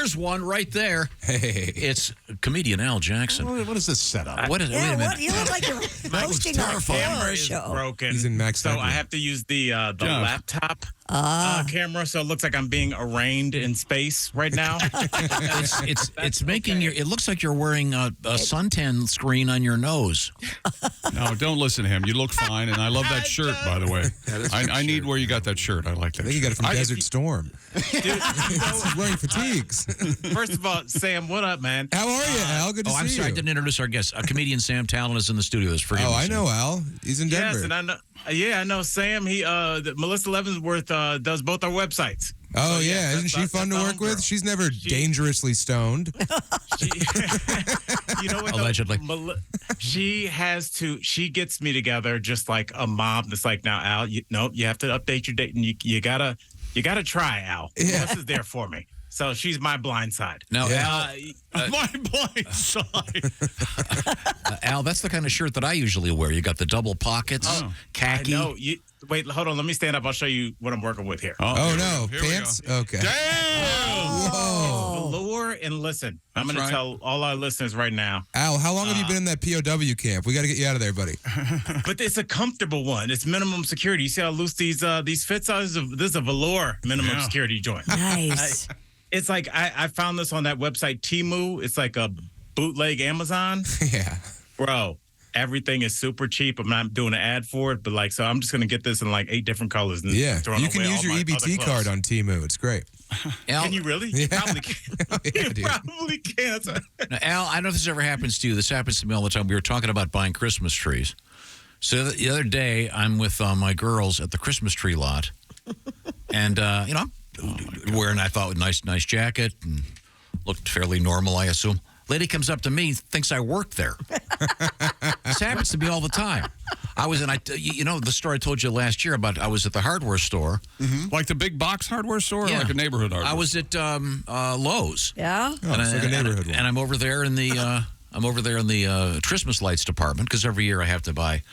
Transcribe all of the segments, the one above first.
there's one right there. Hey. It's comedian Al Jackson. What is this setup? What is, Yeah, wait a minute. what? You look like you're hosting a horror show. Broken. He's in Max So Headroom. I have to use the laptop camera, so it looks like I'm being arraigned in space right now. It's making your. It looks like you're wearing a suntan screen on your nose. No, don't listen to him. You look fine, and I love that shirt, by the way. I need where you got that shirt. I like that. I think you got it from Desert Storm. Dude, He's wearing fatigues. first of all, Sam, what up, man? How are you, Al? Good to see you. I'm sorry, I didn't introduce our guest. A comedian Sam Tallent is in the studio. This for Oh, I know Al. He's in Denver. Yes, and I know. Yeah, I know Sam. Melissa Leavenworth does both our websites. Oh, So, yeah. Isn't she fun to that's work with? homegirl. She's never dangerously stoned. You know what? though? Allegedly. She gets me together just like a mom. That's like, now, Al, you have to update your date, and you gotta try, Al. Yeah. This is there for me. So she's my blind side. Now, Yeah. My blind side. Al, that's the kind of shirt that I usually wear. You got the double pockets, khaki. No, wait, hold on. Let me stand up. I'll show you what I'm working with here. Oh, no. Here we Pants? go. Okay. Damn! Whoa. Velour, and listen, I'm That's going to right. tell all our listeners right now. Al, how long have you been in that POW camp? We got to get you out of there, buddy. But it's a comfortable one. It's minimum security. You see how loose these fits are? This is a velour minimum security joint. Nice. It's like I found this on that website Temu. It's like a bootleg Amazon. Yeah. Bro, everything is super cheap. I'm not doing an ad for it, but so I'm just going to get this in like 8 different colors. And Yeah. throwing You can away use all your my EBT other clothes. card on Temu. It's great. Al, Can you really? Yeah. You probably can. Yeah, You dude. probably can. now, Al, I don't know if this ever happens to you. This happens to me all the time. We were talking about buying Christmas trees. So the other day, I'm with my girls at the Christmas tree lot. And, I'm wearing, I thought, a nice jacket and looked fairly normal, I assume. Lady comes up to me, thinks I work there. This happens to me all the time. I was in, the story I told you last year about I was at the hardware store. Like the big box hardware store or Yeah. like a neighborhood hardware? I was at Lowe's. Yeah? Oh, it's like a neighborhood one. And I'm over there in the Christmas lights department because every year I have to buy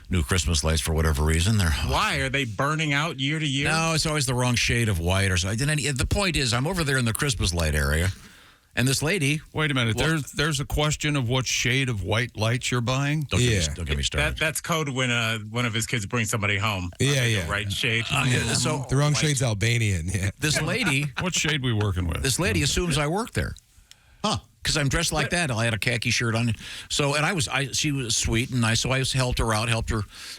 new Christmas lights for whatever reason. Why? Are they burning out year to year? No, it's always the wrong shade of white or something. The point is, I'm over there in the Christmas light area, and this lady. Wait a minute. There's a question of what shade of white lights you're buying? Don't get me started. That's code when one of his kids brings somebody home. Yeah, The yeah. right shade. So The wrong shade's Albanian. Yeah. this lady What shade we working with? assumes I work there. Huh. Because I'm dressed like that. I had a khaki shirt on. So, and she was sweet and nice. So I helped her out,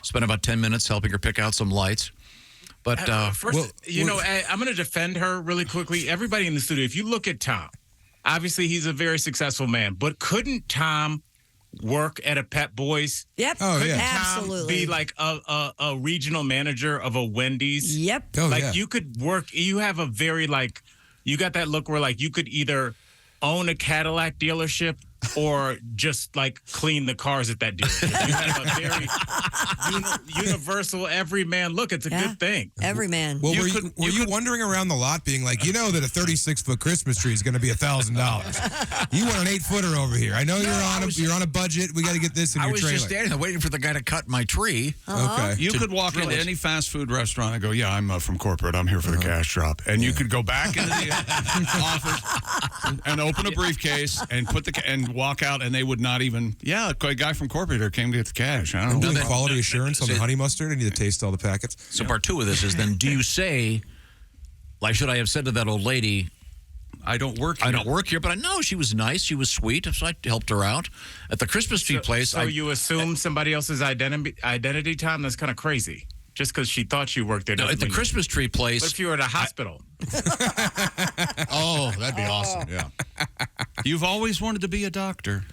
spent about 10 minutes helping her pick out some lights. But, First, I'm going to defend her really quickly. Everybody in the studio, if you look at Tom, obviously he's a very successful man, but couldn't Tom work at a Pep Boys? Yep. Oh, yeah. Absolutely. Be like a regional manager of a Wendy's? Yep. Oh, Like yeah. you could work, you have a very you got that look where you could either own a Cadillac dealership or just clean the cars at that dealership. You have a very universal everyman look. It's a good thing. Every man. Well, were you wandering around the lot being like, that a 36-foot Christmas tree is going to be $1,000? You want an 8-footer over here. I know you're on a budget. We got to get this in I your was trailer. just standing there waiting for the guy to cut my tree. Okay. You could walk into any fast food restaurant and go, yeah, I'm from corporate. I'm here for the cash drop. And you could go back into the office and open a briefcase and and walk out, and they would not even, a guy from corporate here came to get the cash. I don't know. Doing quality assurance on the honey mustard. I need to taste all the packets. So part 2 of this is then, do you say, should I have said to that old lady, I don't work here. I don't work here, but I know she was nice. She was sweet. So I helped her out at the Christmas tree place. So you assume somebody else's identity, Tom? That's kind of crazy. Just because she thought you worked there. at the Christmas tree place. What if you were at a hospital? Oh, that'd be awesome. Yeah. You've always wanted to be a doctor.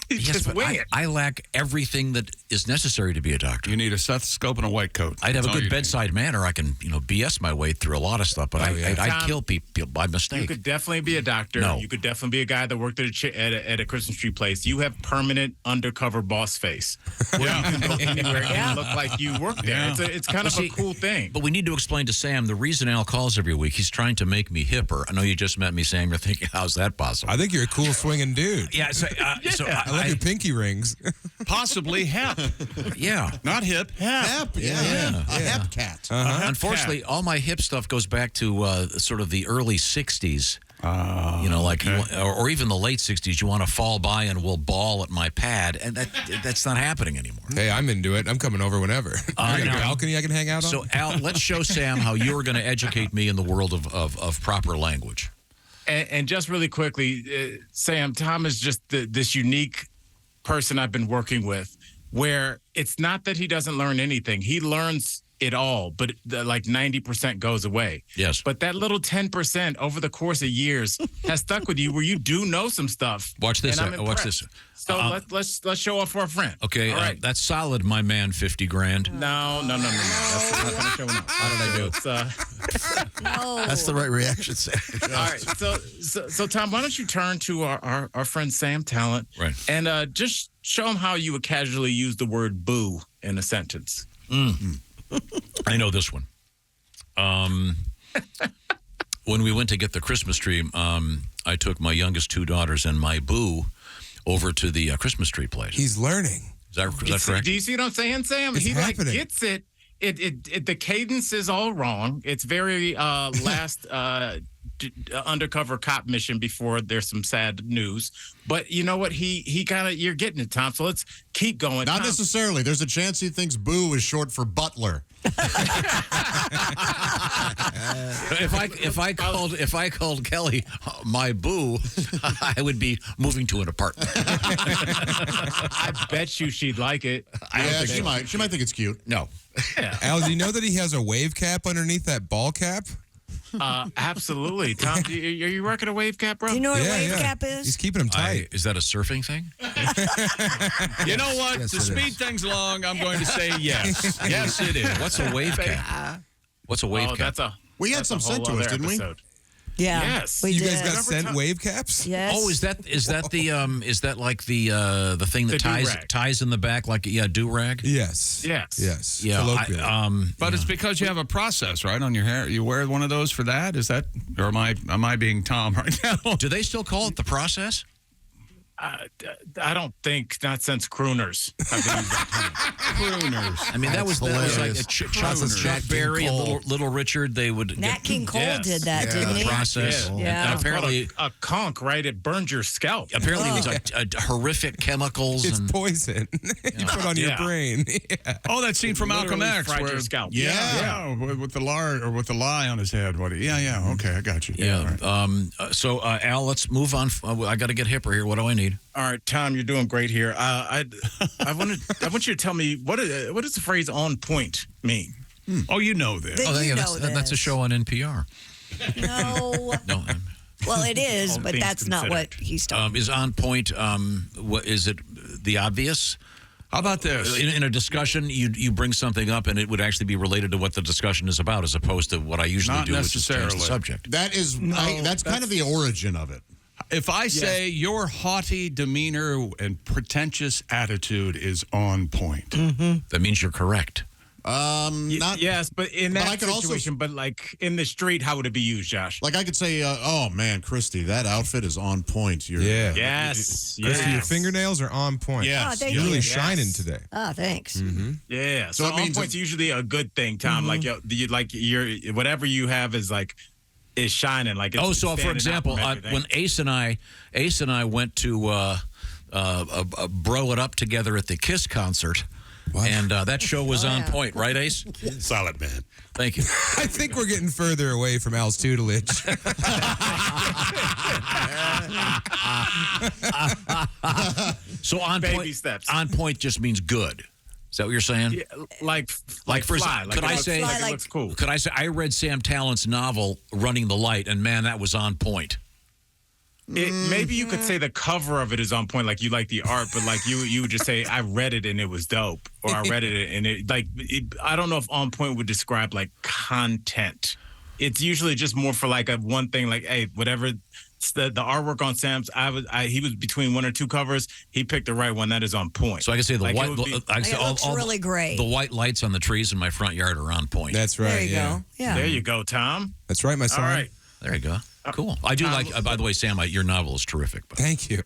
Yes, Just but wing it. I lack everything that is necessary to be a doctor. You need a stethoscope and a white coat. I'd have That's a all good you bedside manner. I can, BS my way through a lot of stuff, but I'd Tom, kill people by You mistake. could definitely be a doctor. No. You could definitely be a guy that worked at a Christmas tree place. You have permanent undercover boss face. Yeah. You can go anywhere and look like you work there. Yeah. It's kind of a cool thing. But we need to explain to Sam the reason Al calls every week. He's trying to make me hipper. I know you just met me, Sam. You're thinking, how's that possible? I think you're a cool swinging dude. Yeah, so I love your pinky rings. Possibly hep. yeah. Not hip. Hep. Yeah. A hep cat. Unfortunately, all my hip stuff goes back to sort of the early 60s. Like, or even the late 60s, you want to fall by and we'll ball at my pad. And that's not happening anymore. Hey, I'm into it. I'm coming over whenever. I got a balcony I can hang out on. So, Al, let's show Sam how you're going to educate me in the world of proper language. And just really quickly, Sam, Tom is just this unique person I've been working with, where it's not that he doesn't learn anything. He learns it all, but like 90% goes away. Yes. But that little 10% over the course of years has stuck with you, where you do know some stuff. Watch this. And I'm Watch this. So let's show off for our friend. Okay, All right. that's solid, my man. 50 grand. No. That's not gonna show enough. How did I do? It's, No. That's the right reaction, Sam. all right. So Tom, why don't you turn to our friend Sam Tallent, Right. and just show him how you would casually use the word "boo" in a sentence. I know this one. When we went to get the Christmas tree, I took my youngest 2 daughters and my boo over to the Christmas tree place. He's learning. Is that correct? Do you see what I'm saying, Sam? It's He happening. like gets it. It the cadence is all wrong. It's very last undercover cop mission before there's some sad news. But you know what? He kind of, you're getting it, Tom. So let's keep going. Not Tom, necessarily. There's a chance he thinks boo is short for butler. If I called Kelly my boo, I would be moving to an apartment. I bet you she'd like it. Yeah, she might. She might think it's cute. No. Al, do you know that he has a wave cap underneath that ball cap? Absolutely, Tom. Are you working a wave cap, bro? Do you know what a wave cap He's is? keeping him tight. Is that a surfing thing? You know what? Yes, To it speed is. things along, I'm going to say yes. Yes, it is. What's a wave cap? What's a wave cap? We had that's some a whole sent to us, other didn't we? episode. Yeah. Yes. We You did. guys got Remember sent Tom- wave caps? Yes. Oh, is that like the thing that The ties do-rag. ties in the back like do rag? Yes. Yes. Yes. Yeah. Colloquially. But it's because you have a process, right, on your hair. You wear one of those for that? Is that, or am I being Tom right now? Do they still call it the process? I don't think, not since crooners. have been using that term. Crooners. I mean, that was like hilarious. a Chuck Crooners. Chuck Berry and Nat King Little Richard. They would Nat get King Cole Yes. did that, Yeah. didn't the he? process. Yeah. And apparently, a conch, right? It burned your scalp. apparently, it was a horrific chemicals. It's and poison. You put on your Yeah. brain. Yeah. Oh, that scene from Malcolm Literally X. fried where, your scalp. Yeah, with the lard or with the lie on his head. Yeah. Okay, I got you. yeah. all right. So, Al, let's move on. I got to get hipper here. What do I need? All right, Tom, you're doing great here. I want you to tell me what does the phrase "on point" mean? Oh, you know this. That you know that's a this. show on NPR. No. No, Well, it is, All but things that's not what considered. he's talking is on point. What is it? The obvious. How about this? In a discussion, you bring something up, and it would actually be related to what the discussion is about, as opposed to what I usually Not do, which is change the necessarily. subject. That is, that's kind of the origin of it. If I say your haughty demeanor and pretentious attitude is on point. That means you're correct. Not Yes, but in But that I could also- situation, but like in the street, how would it be used, Josh? like I could say, oh man, Christy, that outfit is on point. You're, Yeah. Yes, Christy, your yes. fingernails are on point. Yes. Oh, thank You're you. really Yes. shining today. Oh, thanks. Yeah, So so it on means point's usually a good thing, Tom. Like your whatever you have is shining. Like it's Oh, so for standing out example, from everything. when Ace and I went to bro it up together at the Kiss concert, and that show was on yeah. point, right, Ace? Solid man. Thank you. I think we're getting further away from Al's tutelage. So on Baby point, steps. on point just means good. Is that what you're saying? Yeah, like for fly. example, could I say- like Fly, it looks cool? Could I say I read Sam Tallent's novel Running the Light, and man, that was on point. Maybe you could say the cover of it is on point, like you like the art, but like you would just say I read it and it was dope, or I read it and it I don't know if on point would describe like content. It's usually just more for like a one thing, like hey, whatever. The artwork on Sam's, he was between one or two covers. He picked the right one. That is on point. So I can say the Like, it white. would be- I can say It looks really great. The white lights on the trees in my front yard are on point. That's right. There you yeah. go. Yeah. There you go, Tom. That's right, my son. All right. There you go. Cool. I do like. By the way, Sam, your novel is terrific. But Thank you.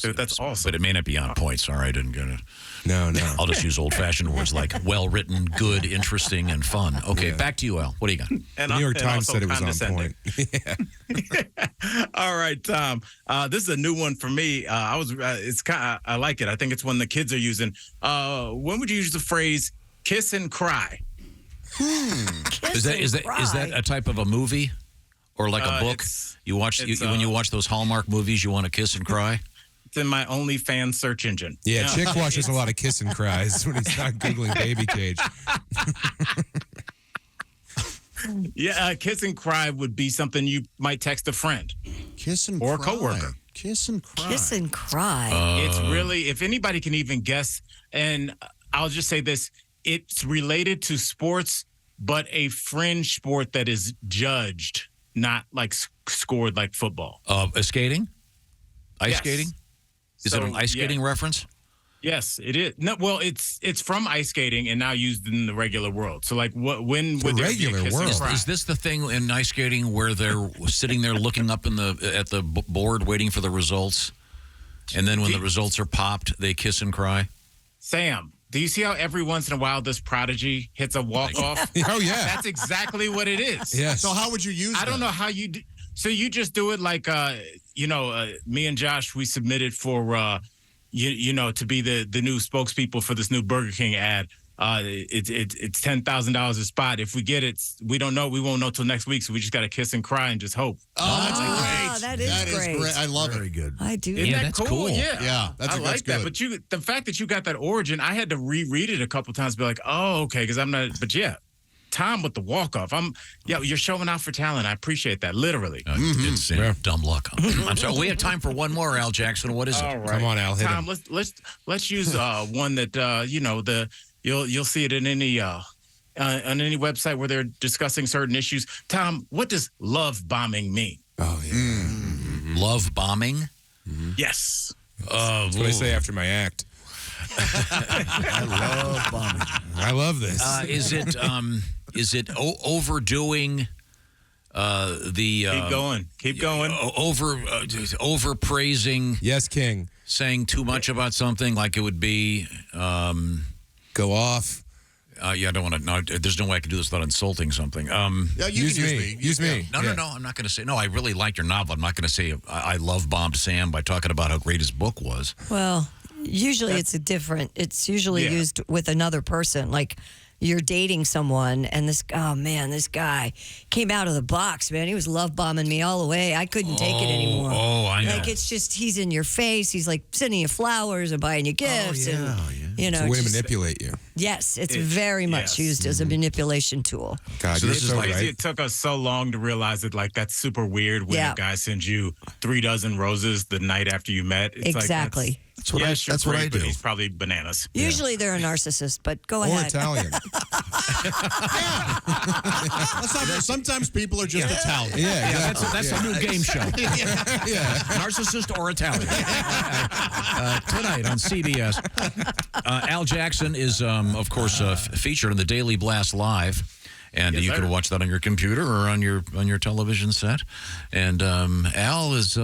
Dude, that's awesome. But it may not be on point. Sorry, I didn't get it. No. I'll just use old-fashioned words like well-written, good, interesting, and fun. Okay, back to you, Al. What do you got? And The New York and Times also said it was on point. All right, Tom. This is a new one for me. It's kind. I like it. I think it's one the kids are using. When would you use the phrase "kiss and cry"? Is that a type of a movie or like a book? You watch when you watch those Hallmark movies, you want to kiss and cry. It's in my OnlyFans search engine. Yeah, Chick watches a lot of kiss and cries when he's not Googling baby cage. Yeah, kiss and cry would be something you might text a friend. Kiss and Or a cry. coworker. Kiss and cry. Kiss and cry. It's really, if anybody can even guess, and I'll just say this, it's related to sports, but a fringe sport that is judged, not like scored like football. Skating? Ice Yes. skating? Is it an ice skating reference? Yes, it is. No, well, it's from ice skating and now used in the regular world. So, like, when would there be a regular kiss and world. cry? Is this the thing in ice skating where they're sitting there looking up at the board waiting for the results, and then when the results are popped, they kiss and cry? Sam, do you see how every once in a while this prodigy hits a walk-off? Oh, yeah. That's exactly what it is. Yes. So how would you use I don't know how you do. So you just do it like, me and Josh, we submitted for, to be the new spokespeople for this new Burger King ad. It's $10,000 a spot. If we get it, we don't know. We won't know till next week. So we just got to kiss and cry and just hope. Oh, that's great. that is great. I love Very it. good. I do. Isn't that that's cool? cool. Yeah, Yeah, that's I like that. good. But the fact that you got that origin, I had to reread it a couple times. Be like, oh, okay, because I'm not. But yeah, Tom with the walk off. You're showing out for talent. I appreciate that. Literally. It's dumb luck. I'm sorry. We have time for one more, Al Jackson. What is it? All right. Come on, Al, hit Tom, him. let's use one that you'll see it in any on any website where they're discussing certain issues. Tom, what does love bombing mean? Oh, yeah. Love bombing? Yes. That's what I say after my act. I love bombing. I love this. Is it overdoing the Keep going. over praising, Yes, King. saying too much about something, like it would be Go off. I don't want to. No, there's no way I can do this without insulting something. Yeah, you Use can me. Use me. No, Yeah. no. I'm not going to say. No, I really liked your novel. I'm not going to say I love bombed Sam by talking about how great his book was. Well, usually it's usually used with another person. Like you're dating someone and this guy came out of the box, man. He was love bombing me all the way. I couldn't take it anymore. Oh, I know. Like it's just he's in your face. He's like sending you flowers and buying you gifts and you know, It's a way to just- manipulate you. Yes, it's very much used as a manipulation tool. God, So you're this is so like- right. It took us so long to realize that, like, that's super weird when Yeah. a guy sends you 3 dozen roses the night after you met. It's Exactly. That's what yes, you're that's what I great, but do. he's probably bananas. Usually they're a narcissist, but go Or ahead. Italian. Sometimes people are just Italian. Yeah, exactly. That's a new game show. Narcissist or Italian. Tonight on CBS. Al Jackson is, of course, featured on the Daily Blast Live. And Yes, you sir. can watch that on your computer or on your television set. And Al is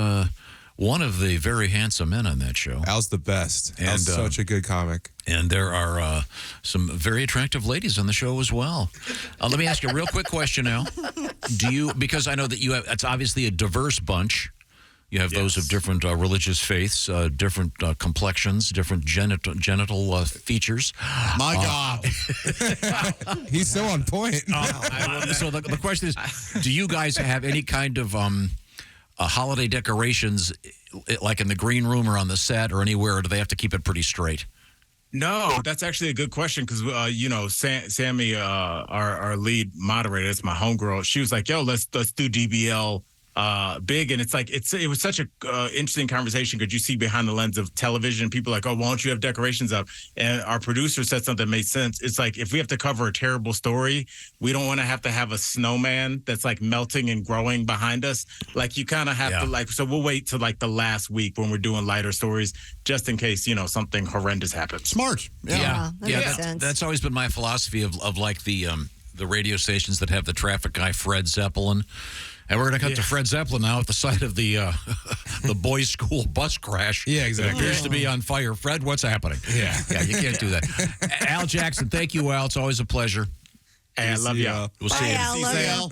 one of the very handsome men on that show. Al's the best. Al's And, such a good comic. And there are some very attractive ladies on the show as well. Let me ask you a real quick question, Al. Because I know that you have, it's obviously a diverse bunch. You have those of different religious faiths, different complexions, different genital features. My God. He's so on point. So the question is, do you guys have any kind of holiday decorations, like in the green room or on the set or anywhere, or do they have to keep it pretty straight? No, that's actually a good question because Sammy, our lead moderator, it's my homegirl. She was like, "Yo, let's do DBL big," and it's like it was such a interesting conversation because you see behind the lens of television, people are like, "Oh, why don't you have decorations up?" And our producer said something that made sense. It's like if we have to cover a terrible story, we don't want to have a snowman that's like melting and growing behind us. Like you kind of have to so we'll wait till like the last week when we're doing lighter stories just in case something horrendous happens. Smart. Yeah, that makes sense. That's always been my philosophy of like the radio stations that have the traffic guy Fred Zeppelin. And we're going to cut to Fred Zeppelin now at the site of the the boys' school bus crash. Yeah, exactly. It appears to be on fire. Fred, what's happening? Yeah. Yeah, you can't do that. Al Jackson, thank you, Al. It's always a pleasure. Hey, I love y'all. We'll Bye, see you. Al. Love ya.